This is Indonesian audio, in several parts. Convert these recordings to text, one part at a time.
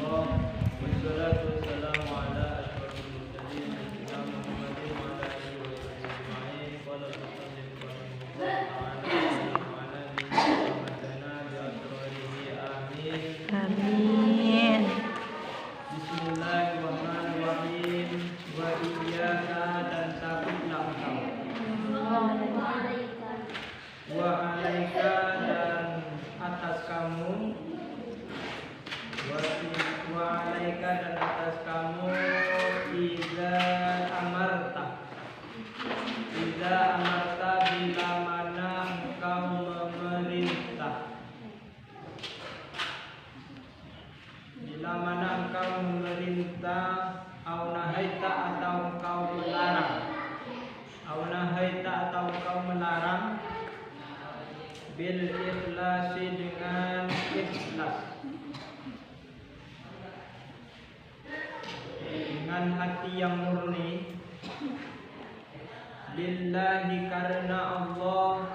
Wassalatu wassalamu ala asyrofil mursalin sayyidina Muhammadin wa ala alihi wa sahbihi ajma'in. Qala al-musannif rahimahullah ta'ala wa ala bi'amadana bi'asrarihi amin. Amin. Bismillahirrahmanirrahim. Wa iyyaka dan takutlah engkau. Wa alaika dan atas kamu. Wa alaika dan atas kamu. Iza amarta bila mana engkau memerintah. Bila mana engkau memerintah. Au nahaita atau engkau melarang. Au nahaita atau engkau melarang. Bil ikhlasi dengan ikhlas, dengan hati yang murni. Lillahi karena Allah.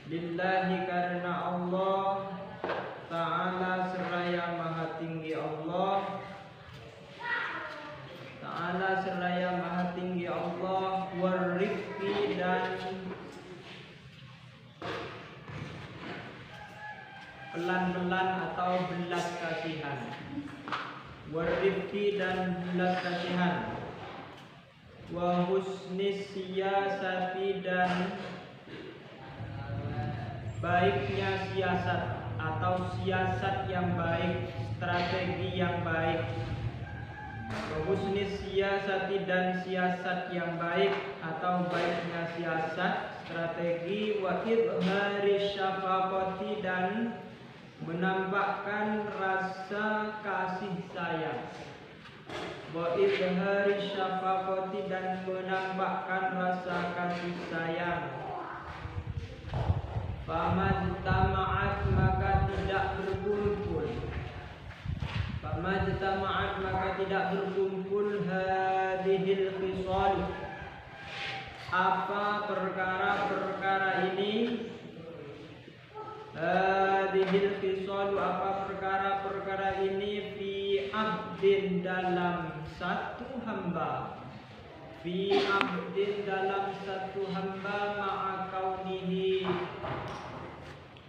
Lillahi karena Allah Ta'ala seraya maha tinggi Allah. Ta'ala seraya maha tinggi Allah. Warifki dan pelan-pelan atau belas kasihan. Warifki dan belas kasihan. Wa husnis siyasati dan baiknya siasat atau siasat yang baik, strategi yang baik. Wa husnis siyasati dan siasat yang baik atau baiknya siasat, strategi. Wa idhari syafaqati dan menampakkan rasa kasih sayang. Wa izhari syafaqati dan menampakkan rasa kasih sayang. Famajtama'at maka tidak berkumpul. Famajtama'at maka tidak berkumpul hadhil khisal. Apa perkara-perkara ini? Hadhil khisal, apa perkara-perkara ini? Fi abdin dalam satu hamba. Fi abdin dalam satu hamba.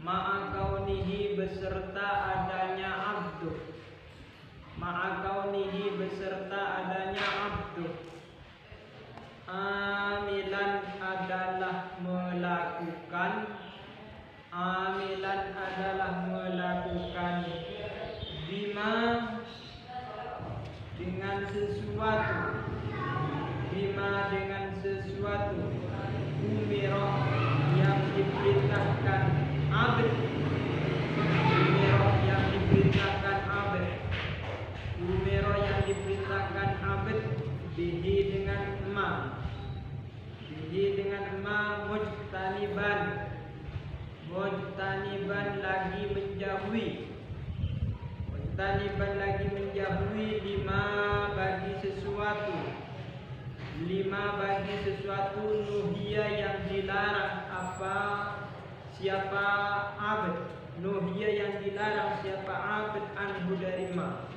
Ma'a kaunihi beserta adanya abdu. Ma'a kaunihi beserta adanya abdu. Amilan adalah melakukan. Amilan adalah melakukan. Bima dengan sesuatu. Bima dengan sesuatu. Umirah yang diperintahkan abd. Umirah yang diperintahkan abd. Umirah yang diperintahkan abd. Bihi dengan ma. Bihi dengan ma. Mujtaniban. Mujtaniban lagi menjauhi. Mujtaniban lagi menjauhi. Lima bagi sesuatu. Lima bagi sesuatu. Nuhia yang dilarang. Apa? Siapa abd. Nuhia yang dilarang. Siapa abd. Anhu dari ma.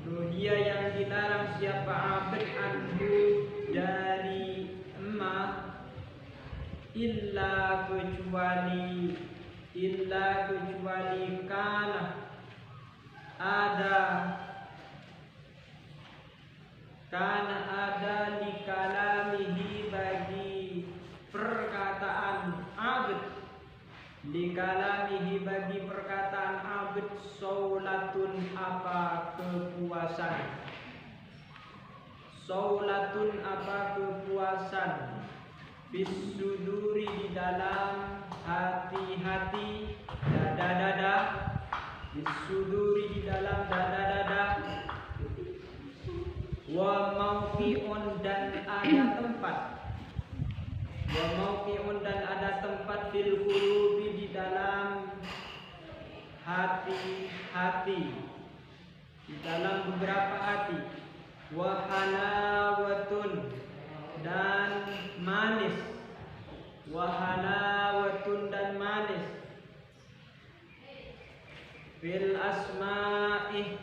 Nuhia yang dilarang. Siapa abd. Anhu dari ma. Illa kecuali kana ada li kalamihi bagi perkataan abd. Li kalamihi bagi perkataan abd. Saulatun apa kepuasan. Saulatun apa kepuasan. Bisuduri di dalam hati-hati. Dada-dada. Bisuduri di dalam dada-dada. Wa mauqi'un dan ada tempat. Wa mauqi'un dan ada tempat. Fil qulubi di dalam hati-hati. Di dalam beberapa hati. Wa halawatun dan manis. Wahalawatun dan manis. Fil asma'i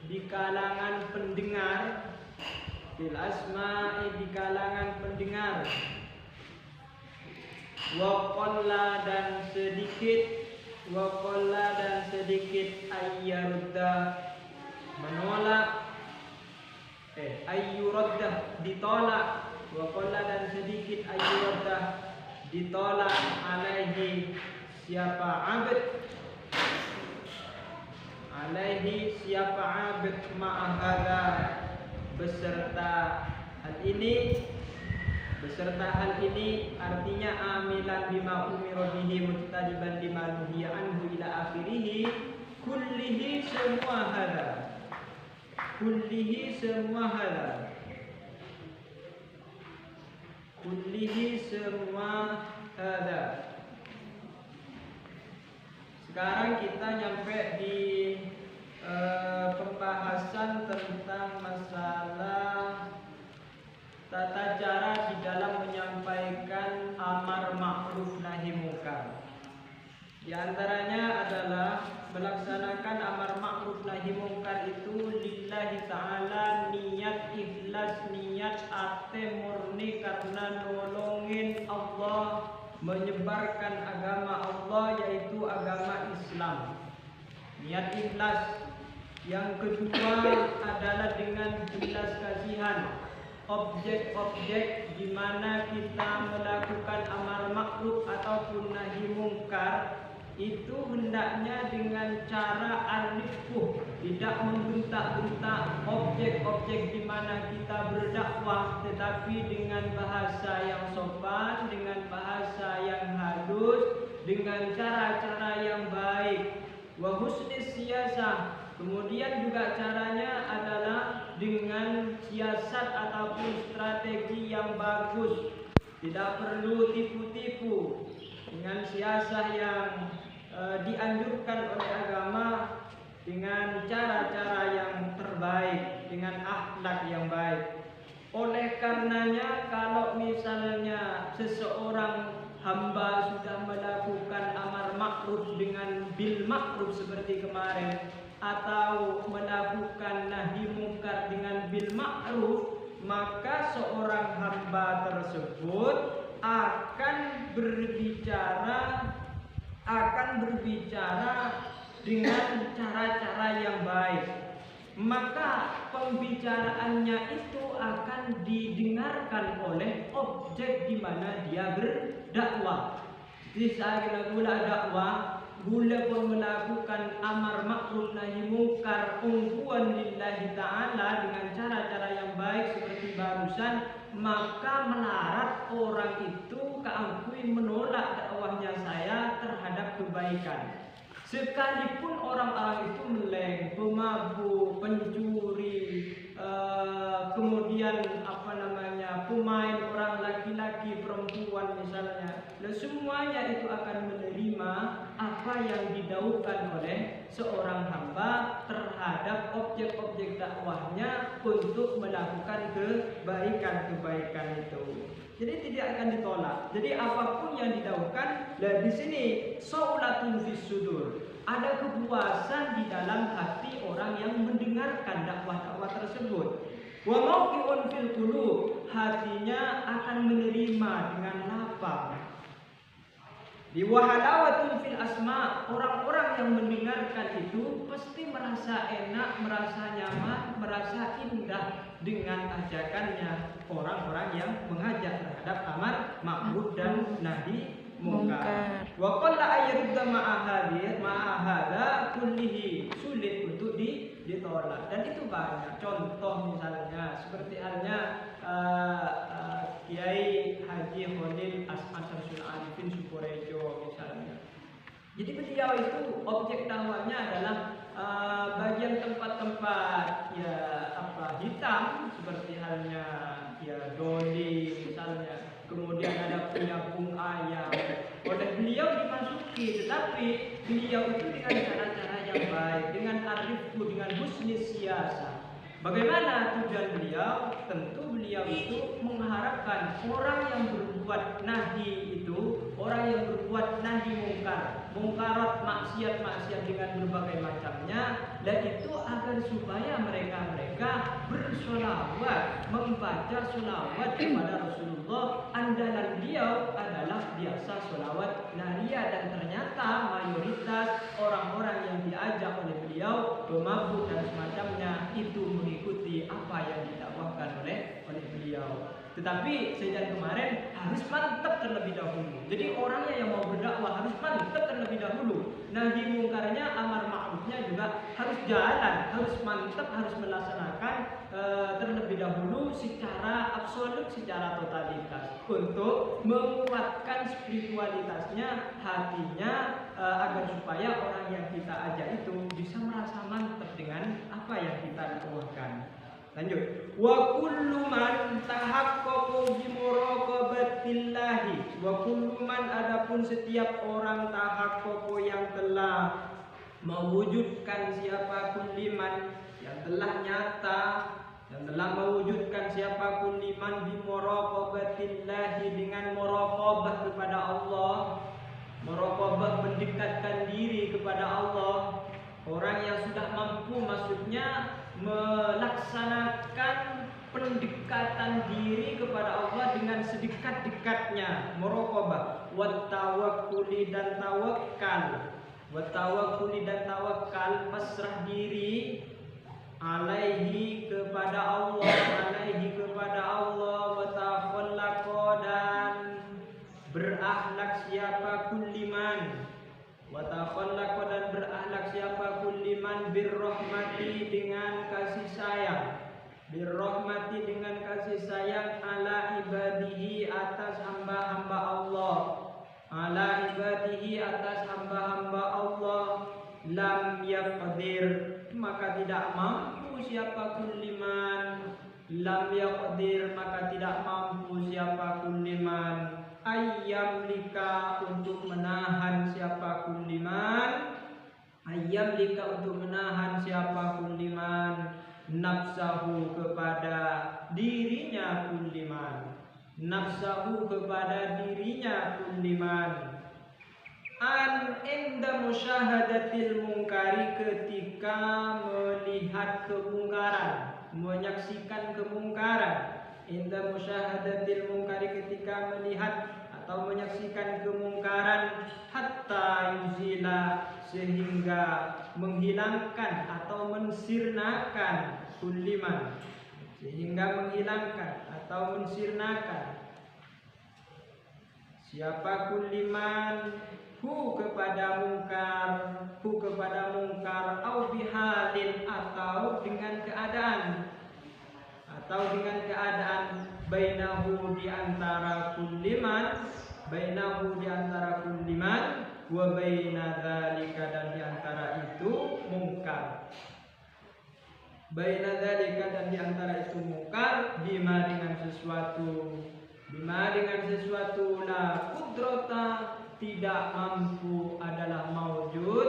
di kalangan pendengar, fil asma'i di kalangan pendengar, wa qalla dan sedikit ayyarudda menolak, ayyuraddah ditolak, wa qalla dan sedikit ayyuraddah ditolak alaihi siapa abd ma'ahada beserta hal ini artinya amilan bima umira bihi mujtadiban lima nuhiya anhu ila akhirih kullihi semua hada. Sekarang kita nyampe di pembahasan tentang masalah tata cara di dalam menyampaikan amar ma'ruf nahi munkar. Di antaranya adalah melaksanakan amar ma'ruf nahi munkar itu lillahi ta'ala, niat ikhlas, niat ate murni karena nolongin Allah, menyebarkan agama Allah yaitu agama Islam. Niat ikhlas. Yang kedua adalah dengan belas kasihan. Objek-objek di mana kita melakukan amar ma'ruf ataupun nahi munkar itu hendaknya dengan cara al-rifqah, tidak membentak-bentak. Objek-objek di mana kita berdakwah tetapi dengan bahasa yang sopan, dengan bahasa yang halus, dengan cara-cara yang baik. Wa husnis siyasah. Kemudian juga caranya adalah dengan siasat ataupun strategi yang bagus. Tidak perlu tipu-tipu. Dengan siasat yang dianjurkan oleh agama, dengan cara-cara yang terbaik, dengan akhlak yang baik. Oleh karenanya kalau misalnya seseorang hamba sudah melakukan amar ma'ruf dengan bil ma'ruf seperti kemarin, atau melakukan nahi munkar dengan bil ma'ruf, maka seorang hamba tersebut akan berbicara dengan cara-cara yang baik. Maka pembicaraannya itu akan didengarkan oleh objek di mana dia berdakwah. Jadi saya gula dakwah, gula pun melakukan amar ma'ruf nahi munkar ungkuan lillahi ta'ala dengan cara-cara yang baik seperti barusan, maka melarat orang itu keakui menolak dakwahnya saya terhadap kebaikan. Sekalipun orang-orang itu meleng, pemabuk, pencuri, kemudian pemain orang laki-laki, perempuan misalnya, dan semuanya itu akan menerima apa yang didaukan oleh seorang hamba terhadap objek-objek dakwahnya untuk melakukan kebaikan-kebaikan itu. Jadi tidak akan ditolak. Jadi apapun yang didaukan, dan di sini saulatun fis sudur, ada kepuasan di dalam hati orang yang mendengarkan dakwah-dakwah tersebut. Wa mauqi'un fil qulub, hatinya akan menerima dengan lapang. Di wahalawatun fil asma, orang-orang yang mendengarkan itu pasti merasa enak, merasa nyaman, merasa indah dengan ajakannya orang-orang yang mengajak terhadap amar ma'ruf dan nahi munkar. Wa qalla ayyurda ma'ahada kullihi, sulit untuk ditolak. Dan itu banyak contoh, misalnya seperti halnya Kiai Haji Khalil As-Syamsul Arifin Sukorejo misalnya. Jadi beliau itu objek dakwahnya adalah bagian tempat-tempat hitam seperti halnya doli misalnya. Kemudian ada penyambung ayam. Oleh beliau dimasuki, tetapi beliau itu dengan cara-cara yang baik, dengan arifku, dengan husnis siasa. Bagaimana tujuan beliau? Tentu beliau itu mengharapkan orang yang berbuat nahi itu, orang yang berbuat nahi munkar, mungkarat, maksiat-maksiat dengan berbagai macamnya, dan itu agar supaya mereka bersolawat, membaca solawat kepada Rasulullah. Andalan beliau adalah biasa solawat naria, dan ternyata mayoritas orang-orang yang diajak oleh beliau pemabuk dan semacamnya itu mengikuti apa yang didakwahkan oleh beliau. Tetapi sejak kemarin harus mantap terlebih dahulu. Jadi orangnya yang mau berdakwah harus mantap terlebih dahulu. Nahi mungkarnya, amar ma'rufnya juga harus jalan, harus mantap, harus melaksanakan terlebih dahulu secara absolut, secara totalitas, untuk menguatkan spiritualitasnya, hatinya, agar supaya orang yang kita ajak itu bisa merasa mantap dengan apa yang kita dakwahkan. Lanjut. Wa kullu man tahaqqaqa bi muraqabatillahi. Wa kullu man, adapun setiap orang tahaqqaqa yang telah mewujudkan siapa kulliman, yang telah nyata, yang telah mewujudkan siapa kulliman bi muraqabatillahi, dengan muraqabah kepada Allah. Muraqabah mendekatkan diri kepada Allah. Orang yang sudah mampu, maksudnya melaksanakan pendekatan diri kepada Allah dengan sedekat-dekatnya, muraqabah. Wa tawakkuli, dan tawakal. Wa tawakkuli, dan tawakal, pasrah diri alaihi, kepada Allah, alaihi, kepada Allah. Wa takhallaqa, dan berakhlak siapa kulliman. Wa takhallaqa, dan berakhlak siapa kulliman birrahmati, dengan kasih sayang. Birrahmati, dengan kasih sayang, ala ibadihi, atas hamba-hamba Allah. Ala ibadihi, atas hamba-hamba Allah. Lam yaqdir, maka tidak mampu siapa kulliman. Lam yaqdir, maka tidak mampu siapa kulliman. Ayyam lika, untuk menahan siapa kulliman. Ayyam lika, untuk menahan siapa kulliman. Nafsahu, kepada dirinya kulliman. Nafsahu, kepada dirinya kulliman. An inda musyahadatil mungkari, ketika melihat kemungkaran, menyaksikan kemungkaran. Inda musyahadatil mungkari, ketika melihat atau menyaksikan kemungkaran. Hatta yuzila, sehingga menghilangkan atau mensirnakan kulliman, sehingga menghilangkan atau mensirnakan siapa kulliman, hu, kepada mungkar, hu, kepada mungkar, au bihalin, atau dengan keadaan, bainahu, di antara kulliman, bainahu, di antara kulliman, wa baina dzalika, dan di antara itu mungkar. Baina dzalika, dan di antara itu mungkar, bima, dengan sesuatu, bima, dengan sesuatu, la qudrata, tidak mampu adalah maujud,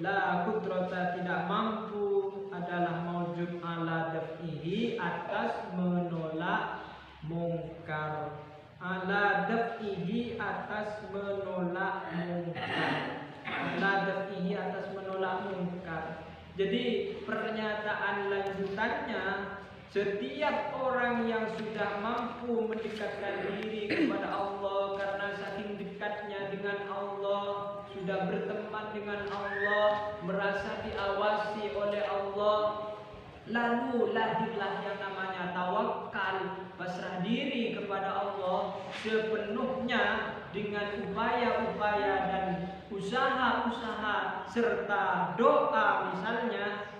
la qudrata, tidak mampu adalah maujud, ala daf'ihi, atas menolak mungkar. Ala daf'ihi, atas menolak mungkar. Ala daf'ihi, atas menolak mungkar. Jadi pernyataan lanjutannya, setiap orang yang sudah mampu mendekatkan diri kepada Allah, karena saking dekatnya dengan Allah, sudah berteman dengan Allah, merasa diawasi oleh Allah, lalu lahirlah yang namanya tawakal, pasrah diri kepada Allah sepenuhnya, dengan upaya-upaya dan usaha-usaha serta doa misalnya.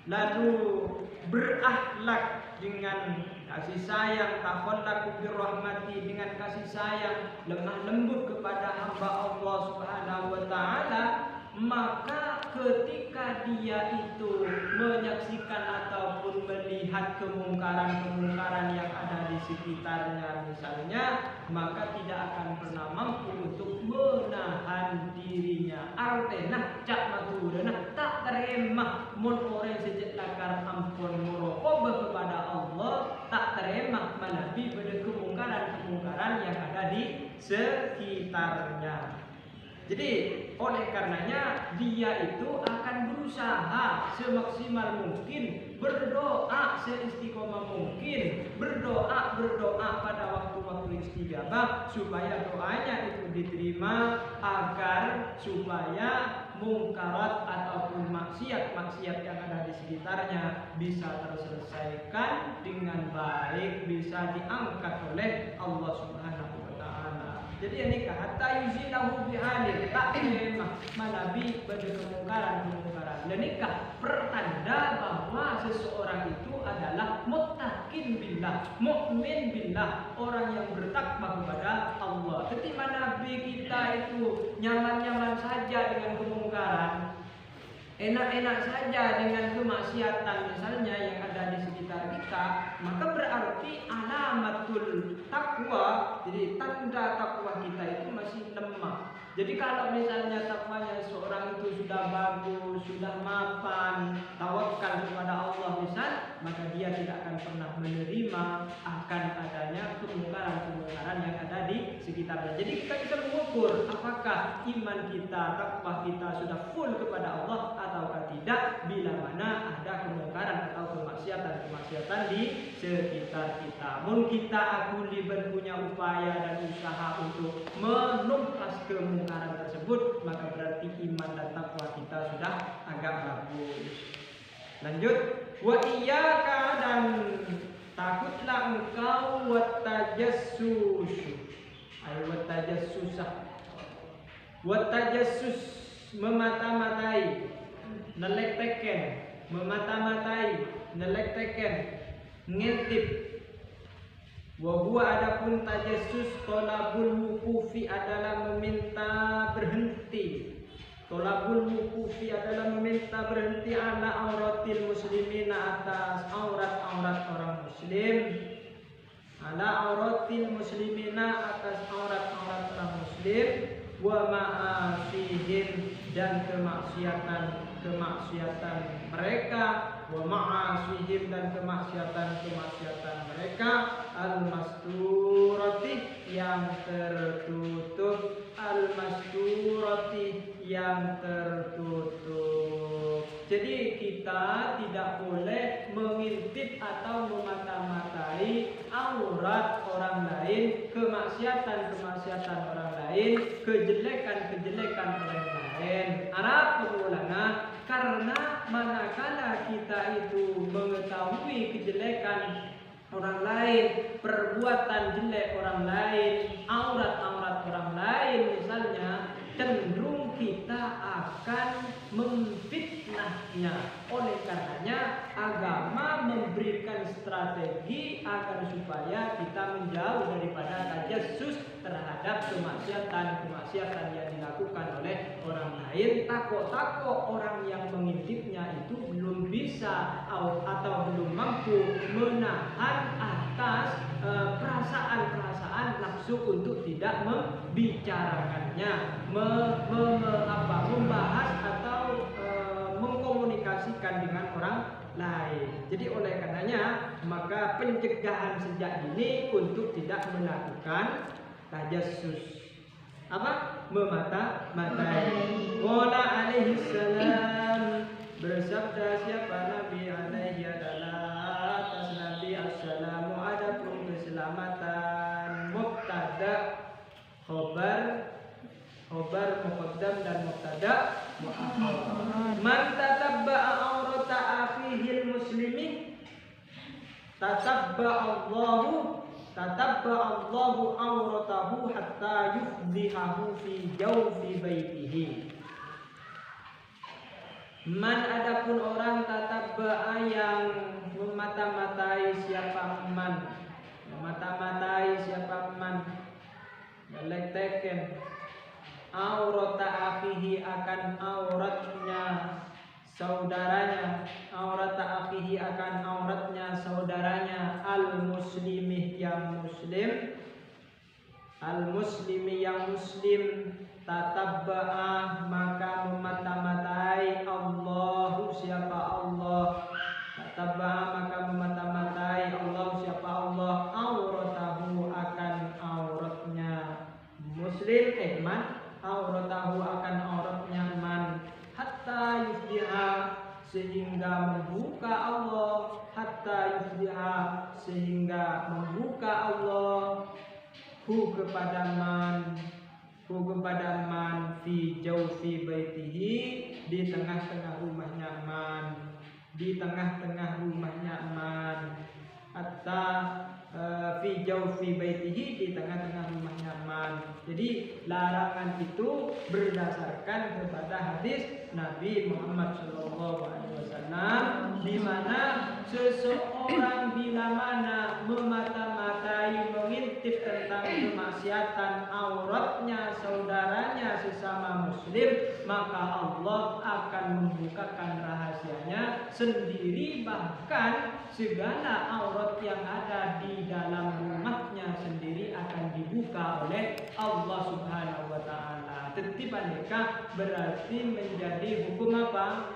Lalu berakhlak dengan kasih sayang, takhallaku birrahmati, dengan kasih sayang, lemah lembut kepada hamba Allah Subhanahu wa taala. Maka ketika dia itu menyaksikan ataupun melihat kemungkaran-kemungkaran yang ada di sekitarnya misalnya, maka tidak akan pernah mampu untuk menahan dirinya. Artinya cak maturana tak terima mun orang sejak lakar ampun muraqabah kepada Allah, tak terima melebihi pada kemungkaran-kemungkaran yang ada di sekitarnya. Jadi Oleh karenanya dia itu akan berusaha semaksimal mungkin, berdoa seistiqomah mungkin, berdoa pada waktu-waktu istighabah supaya doanya itu diterima, agar supaya mungkarat ataupun maksiat-maksiat yang ada di sekitarnya bisa terselesaikan dengan baik, bisa diangkat oleh Allah Subhanahu wa taala. Jadi ini hatta yuzilahu bihalil taklim manabi pada kemungkaran. Dan nikah pertanda bahwa seseorang itu adalah muttaqin billah, mukmin billah, orang yang bertakwa kepada Allah. Ketika Nabi kita itu nyaman-nyaman saja dengan kemungkaran, enak-enak saja dengan kemaksiatan misalnya yang ada di sekitar kita, maka berarti alamatul takwa, jadi tanda takwa kita itu masih lemah. Jadi kalau misalnya takwanya seorang itu sudah bagus, sudah mapan, tawakal kepada Allah misal, maka dia tidak akan pernah menerima akan adanya kemungkaran-kemungkaran yang ada di sekitarnya. Jadi kita bisa mengukur apakah iman kita, takwa kita sudah full kepada Allah ataukah tidak, bila mana ada kemungkaran atau kemaksiatan di sekitar kita. Mun kita akuli punya upaya dan usaha untuk menumpas kemungkaran tersebut, maka berarti iman dan takwa kita sudah agak bagus. Lanjut, wa iyyaka, dan takutlah engkau wattajassus, wattajassus memata-matai, nelekteken, memata-matai, nelekteken, ngintip. Wa huwa, adapun tajassus, tolabul wuqufi adalah meminta berhenti. Tolabul wuqufi adalah meminta berhenti ala auratil muslimin, atas aurat-aurat orang muslim. Ala auratil muslimina, atas aurat-aurat orang muslim. Wa ma'asihim, dan kemaksiatan mereka. Wa ma'asihim, dan kemaksiatan mereka. Al-masturati, yang tertutup. Al-masturati, yang tertutup. Jadi kita tidak boleh mengintip atau memata-matai aurat orang lain, kemaksiatan orang lain, kejelekan orang lain. Arab pengulana, karena manakala kita itu mengetahui kejelekan orang lain, perbuatan jelek orang lain, aurat-aurat orang lain misalnya, cenderung kita akan memfitnahnya. Oleh karenanya agama memberikan strategi agar supaya kita menjauh daripada tajassus terhadap kemaksiatan yang dilakukan oleh orang lain. Takut orang yang mengintipnya itu belum bisa atau belum mampu menahan atas perasaan nafsu untuk tidak membicarakannya, membahas atau mengkomunikasikan dengan orang lain. Jadi oleh karenanya maka pencegahan sejak dini untuk tidak melakukan tajassus, memata-matai. Qala alaihi salam, bersabda siapa Nabi alaihi adalah atas Nabi assalamu, adapun keselamatan. Mubtada khobar muqaddam dan mubtada muakhar. Man tatabba'a aurata akhihil muslimi tatabba'a Allahu auratahu hatta yufdihahu fi jawfi baitihi. Man, adapun orang tatabba'a yang memata-matai siapa man, melekteken aurata akhihi, akan auratnya saudaranya, aurata akhihi, akan auratnya saudaranya, al-muslimi yang muslim, al-muslimi yang muslim, tatabba'a maka memata-matai Allahu siapa Allah, tatabba'a maka memata-matai Allah siapa Allah, auratahu akan auratnya muslim, auratahu akan aurat hatta yufdiha, sehingga membuka Allah kepada man fi jawfi baitihi, di tengah-tengah rumahnya man, hatta fi jawfi baitihi, di tengah-tengah rumahnya man. Jadi larangan itu berdasarkan kepada hadis Nabi Muhammad SAW, di mana seseorang bila mana memata-matai, mengintip tentang kemaksiatan auratnya saudaranya sesama muslim, maka Allah akan membukakan rahasianya sendiri, bahkan segala aurat yang ada di dalam rumahnya sendiri akan dibuka oleh Allah Subhanahu wa taala. Tertiban nikah berarti menjadi hukum apa?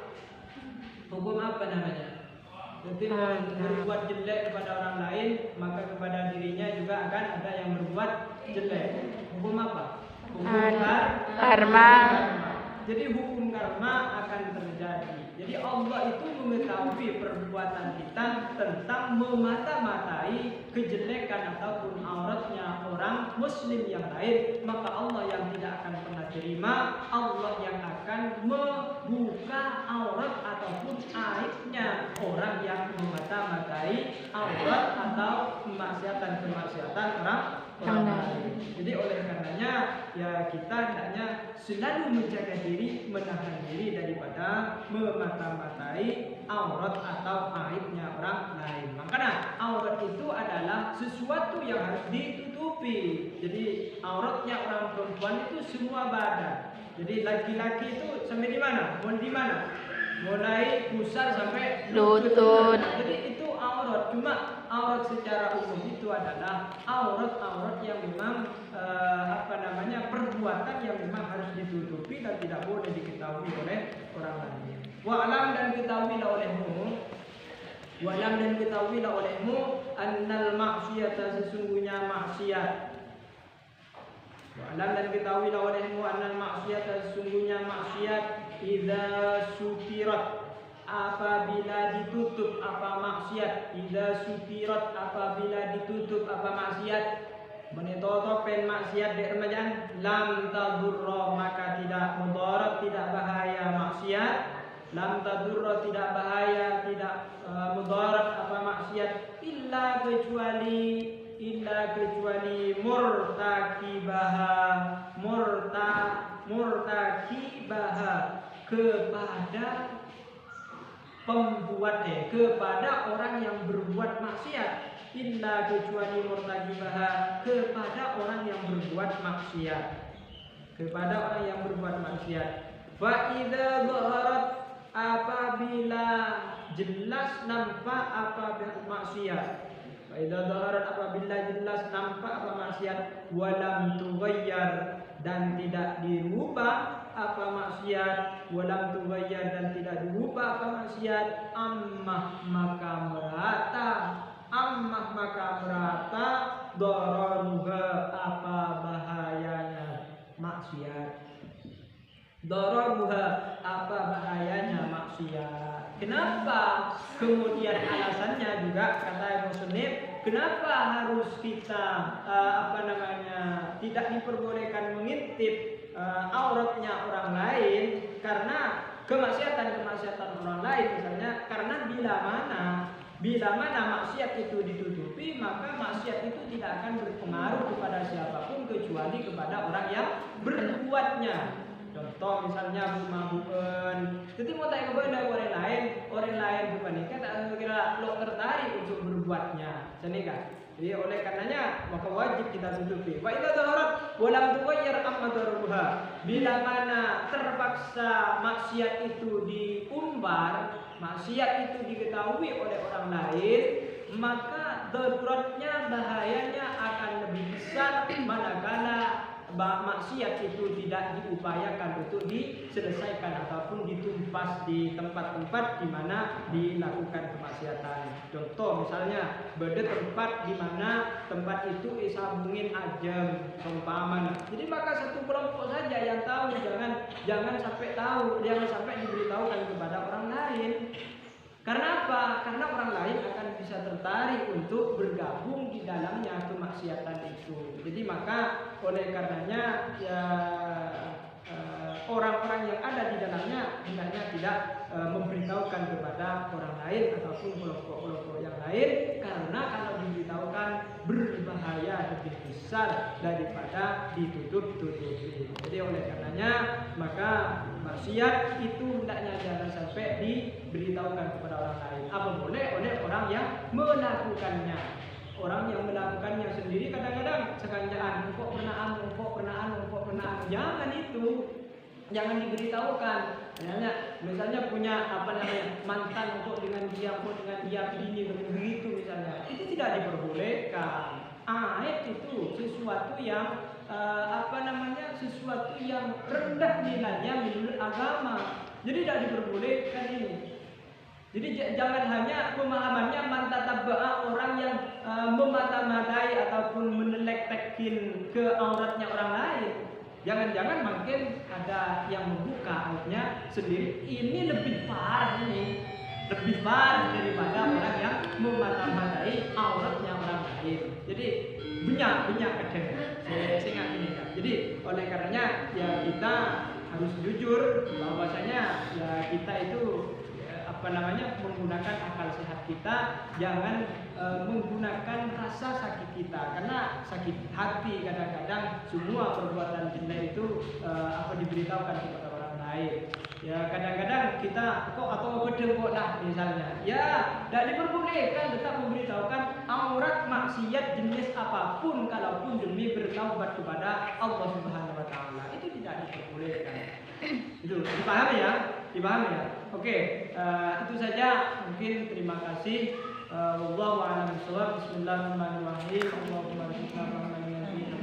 Hukum apa namanya? Jadi berbuat jelek kepada orang lain, maka kepada dirinya juga akan ada yang berbuat jelek. Hukum apa? Hukum karma. Jadi hukum karma akan terjadi. Jadi Allah itu mengetahui perbuatan kita tentang memata-matai kejelekan ataupun auratnya orang muslim yang lain, maka Allah yang tidak akan pernah terima, Allah yang akan membuka aurat ataupun aibnya orang yang memata-matai aurat atau kemaksiatan orang lain. Jadi oleh karenanya ya kita hendaknya selalu menjaga diri, menahan diri daripada memata-matai aurat atau aibnya orang lain. Makanya aurat itu adalah sesuatu yang harus ditutupi. Jadi auratnya orang perempuan itu semua badan. Jadi laki-laki itu sampai di mana? Mulai pusar sampai Lutut. Jadi itu aurat. Cuma aurat secara umum itu adalah aurat-aurat yang memang perbuatan yang memang harus ditutupi dan tidak boleh diketahui oleh orang lain. Wa'lam dan ketahuilah olehmu annal ma'siyata, sesungguhnya maksiat. Wa'lam dan ketahuilah olehmu annal ma'siyata, sesungguhnya maksiat idza sutirat, apabila ditutup apa maksiat. Idza sutirat, apabila ditutup apa maksiat. Menitotopen maksiat di remajaan, lam tadurra, maka tidak mudarat, tidak bahaya maksiat. Lam tadurra, tidak bahaya, tidak mudarat apa maksiat, illa kecuali murtakibaha, kepada orang yang berbuat maksiat. Illa kecuali murtakibaha, kepada orang yang berbuat maksiat. Fa idza dhaharat, apabila jelas nampak apa maksiat. Fa idza dhaharat, apabila jelas nampak apa maksiat. Walam tughayyar, dan tidak dirubah apa maksiat. Walam tughayyar, dan tidak dirubah apa maksiat. Ammah maka merata dararuha, apa bahayanya maksiat. Dararuha, apa bahayanya maksiat. Kenapa? Kemudian alasannya juga kata musannif, kenapa harus kita tidak diperbolehkan mengintip auratnya orang lain? Karena kemaksiatan orang lain misalnya, karena bila mana maksiat itu ditutupi, maka maksiat itu tidak akan berpengaruh kepada siapapun kecuali kepada orang yang berbuatnya. Contoh misalnya mabukun, jadi mau tanya kepada orang lain bukan nikah, tak kira lo tertarik untuk berbuatnya, kan? Jadi oleh karenanya maka wajib kita tutupi. Wa idza dhaharat wa lam tughayyir amma daruha, bila mana terpaksa maksiat itu diumbar, maksiat itu diketahui oleh orang lain, maka daruratnya, bahayanya akan lebih besar manakala maksiat itu tidak diupayakan untuk diselesaikan ataupun ditumpas di tempat-tempat di mana dilakukan kemaksiatan. Contoh misalnya beda tempat di mana tempat itu isabungin ajem seumpama. Jadi maka satu kelompok saja yang tahu, jangan sampai diberitahukan kepada orang lain. Karena apa? Karena orang lain akan bisa tertarik untuk bergabung di dalamnya kemaksiatan itu. Jadi maka oleh karenanya ya orang-orang yang ada di dalamnya hendaknya tidak memberitahukan kepada orang lain ataupun kelompok-kelompok yang lain, karena kalau diberitahukan berbahaya lebih besar daripada ditutup-tutupi. Jadi oleh karenanya maka maksiat itu hendaknya jangan sampai diberitahukan kepada orang lain. Apa boleh oleh orang yang melakukannya. Orang yang melakukannya sendiri kadang-kadang sekanjaan, empok pernah, jangan itu, jangan diberitahukan. Misalnya punya mantan untuk dengan dia begini begitu misalnya, itu tidak diperbolehkan. Itu sesuatu yang sesuatu yang rendah nilainya menurut agama. Jadi tidak diperbolehkan ini. Jadi jangan hanya pemahamannya mantataba'a, orang yang memata-matai ataupun menelek-tekin ke auratnya orang lain. Jangan-jangan makin ada yang membuka auratnya sendiri. Ini lebih parah ini. Lebih parah daripada orang yang memata-matai auratnya orang lain. Jadi banyak kadang. Saya ingat ini kan. Jadi oleh karenanya ya kita harus jujur bahwasanya ya kita itu menggunakan akal sehat kita, jangan menggunakan rasa sakit kita, karena sakit hati kadang-kadang semua perbuatan jelek itu diberitahukan kepada orang lain. Ya kadang-kadang kita atau kedengkok misalnya, ya tidak diperbolehkan tetap memberitahukan aurat maksiat jenis apapun kalaupun demi bertaubat kepada Allah Subhanahu Wa Taala, itu tidak diperbolehkan. Itu dipahami ya? Oke, itu saja mungkin. Terima kasih. Wallahu a'lam bishawab. Bismillahirrahmanirrahim. Allahumma arzuqna rahmatan min indika.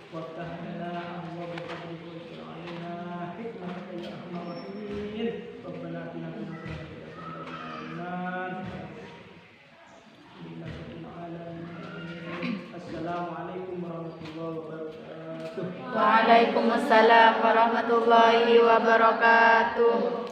Waftah lana abwaab fadlika wa yassir 'alaina hikmataka ya arhamar rahimin. Rabbana atina fid dunya hasanah. Assalamualaikum warahmatullahi wabarakatuh. Waalaikumsalam warahmatullahi wabarakatuh.